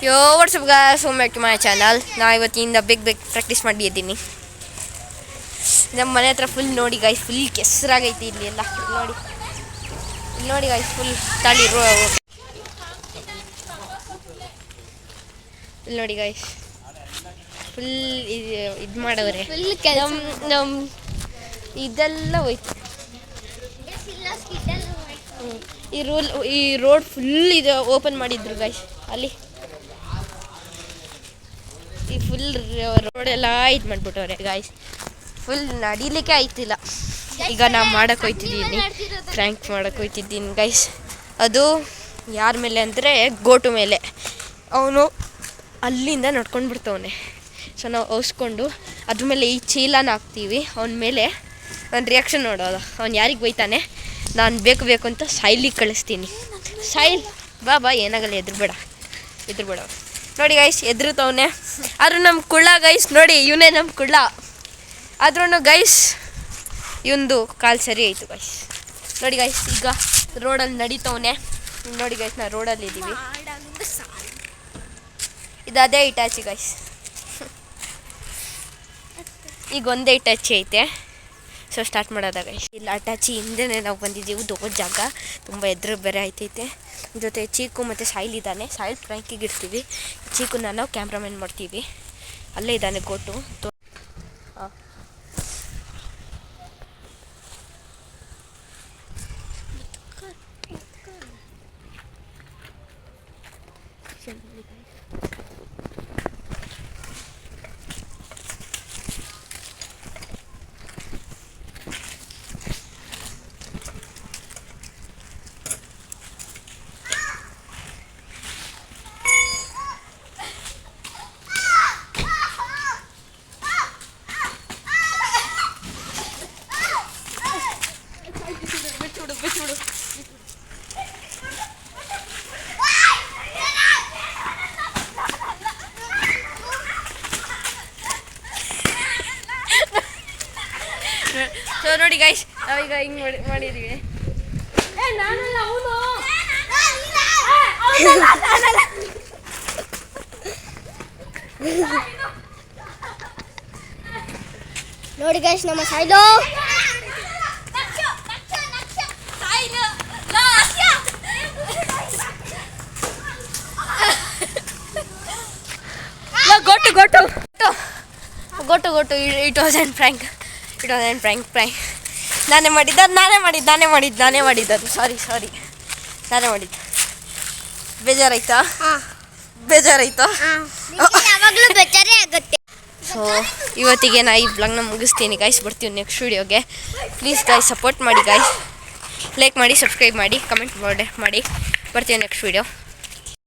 Yo what's up guys home back to my channel. ನಾ ಇವತ್ತಿಂದ ಬೇಗ ಪ್ರಾಕ್ಟೀಸ್ ಮಾಡಿದ್ದೀನಿ. ನಮ್ಮ ಮನೆ ಹತ್ರ ಫುಲ್ ನೋಡಿ ಗಾಯ್ಸ್, ಫುಲ್ ಕೆಸರಾಗೈತಿ ಇಲ್ಲಿ ಎಲ್ಲ. ಇಲ್ಲಿ ನೋಡಿ ಗಾಯ್ಸ್, ಫುಲ್ ತಾಳಿ ಇಲ್ಲಿ ನೋಡಿ ಗಾಯ್ಸ್, ಫುಲ್ ಇದು ಮಾಡವ್ರೆ. ನಮ್ಮ ಇದೆಲ್ಲ ಹೋಯ್ತು. ಈ ರೋಡ್ ಫುಲ್ ಇದು ಓಪನ್ ಮಾಡಿದ್ರು ಗಾಯ್ಸ್. ಅಲ್ಲಿ ಈ ಫುಲ್ ರೋಡೆಲ್ಲ ಇದು ಮಾಡಿಬಿಟ್ಟವ್ರೆ ಗಾಯ್ಸ್. ಫುಲ್ ನಡೀಲಿಕ್ಕೆ ಆಯ್ತಿಲ್ಲ. ಈಗ ನಾ ಮಾಡಕ್ಕೆ ಹೋಯ್ತಿದ್ದೀನಿ, ಪ್ರ್ಯಾಂಕ್ ಮಾಡಕ್ಕೆ ಹೋಯ್ತಿದ್ದೀನಿ ಗೈಸ್. ಅದು ಯಾರ ಮೇಲೆ ಅಂದರೆ ಗೋಟು ಮೇಲೆ. ಅವನು ಅಲ್ಲಿಂದ ನಡ್ಕೊಂಡು ಬಿಡ್ತವನೆ. ಸೊ ನಾವು ಔಸ್ಕೊಂಡು ಅದ್ರ ಮೇಲೆ ಈ ಚೀಲನ ಹಾಕ್ತೀವಿ. ಅವನ ಮೇಲೆ ಒಂದು ರಿಯಾಕ್ಷನ್ ನೋಡೋದು. ಅವ್ನು ಯಾರಿಗೆ ಬೈತಾನೆ, ನಾನು ಬೇಕು ಅಂತ ಸಾಯ್ಲಿಕ್ಕೆ ಕಳಿಸ್ತೀನಿ. ಸಾಯಿಲ್ ಬಾ ಏನಾಗಲ್ಲ, ಎದ್ರಬೇಡ. ನೋಡಿ ಗೈಸ್, ಎದುರುತ್ತವನೆ. ಆದ್ರೂ ನಮ್ಮ ಕುಳ್ಳ ಗೈಸ್, ನೋಡಿ ಇವನೇ ನಮ್ಮ ಕುಳ್ಳ. ಆದ್ರೂ ಗೈಸ್ ಇವಂದು ಕಾಲು ಸರಿ ಆಯಿತು ಗೈಸ್. ನೋಡಿ ಗೈಸ್, ಈಗ ರೋಡಲ್ಲಿ ನಡೀತವನೆ. ನೋಡಿ ಗೈಸ್, ನಾವು ರೋಡಲ್ಲಿ ಇದ್ದೀವಿ. ಇದು ಅದೇ ಇಟಾಚಿ ಗೈಸ್. ಈಗ ಒಂದೇ ಇಟಾಚಿ ಐತೆ. ಸೊ ಸ್ಟಾರ್ಟ್ ಮಾಡೋದ ಗೈಸ್. ಇಲ್ಲಿ ಅಟ್ಯಾಚಿ ಹಿಂದೆನೇ ನಾವು ಬಂದಿದ್ದೀವಿ. ದೊಡ್ಡ ಜಾಗ, ತುಂಬ ಎದುರು ಬೇರೆ ಆಯ್ತೈತೆ. ಜೊತೆ ಚೀಕು ಮತ್ತು ಸಾಯಿಲ್ ಇದ್ದಾನೆ. ಸಾಯಿಲ್ ಫ್ರ್ಯಾಂಕಿಗೆ ಇಡ್ತೀವಿ, ಚೀಕುನ ನಾವು ಕ್ಯಾಮ್ರಾಮನ್ ಮಾಡ್ತೀವಿ. ಅಲ್ಲೇ ಇದ್ದಾನೆ ಗೋಟು. ಹಾಂ, ಬಿಚ್ಚಿಬಿಡು. ಸೊ ನೋಡಿ ಗೈಸ್, ನಾವೀಗ ಹಿಂಗೆ ಮಾಡಿದ್ದೀವಿ. ನೋಡಿ ಗೈಸ್, ನಮ್ಮ ಸಾಯ್ಲು ಗೊಟ್ಟು. It was and frank. ನಾನೇ ಮಾಡಿದ್ದು. ನಾನೇ ಮಾಡಿದ್ದು. ಸಾರಿ ನಾನೇ ಮಾಡಿದ್ದು. ಬೇಜಾರಾಯ್ತಾ? ಯಾವಾಗಲೂ ಬೇಜಾರೇ ಆಗುತ್ತೆ. ಸೊ ಇವತ್ತಿಗೆ ನಾ ಈ ಬ್ಲಾಗ್ನ ಮುಗಿಸ್ತೀನಿ ಗೈಸ್. ಬರ್ತೀವಿ ನೆಕ್ಸ್ಟ್ ವೀಡಿಯೋಗೆ. ಪ್ಲೀಸ್ ಗೈಸ್ ಸಪೋರ್ಟ್ ಮಾಡಿ ಗೈಸ್. ಲೈಕ್ ಮಾಡಿ, ಸಬ್ಸ್ಕ್ರೈಬ್ ಮಾಡಿ, ಕಮೆಂಟ್ ಮಾಡಿ. ಬರ್ತೀವಿ ನೆಕ್ಸ್ಟ್ ವೀಡಿಯೋ.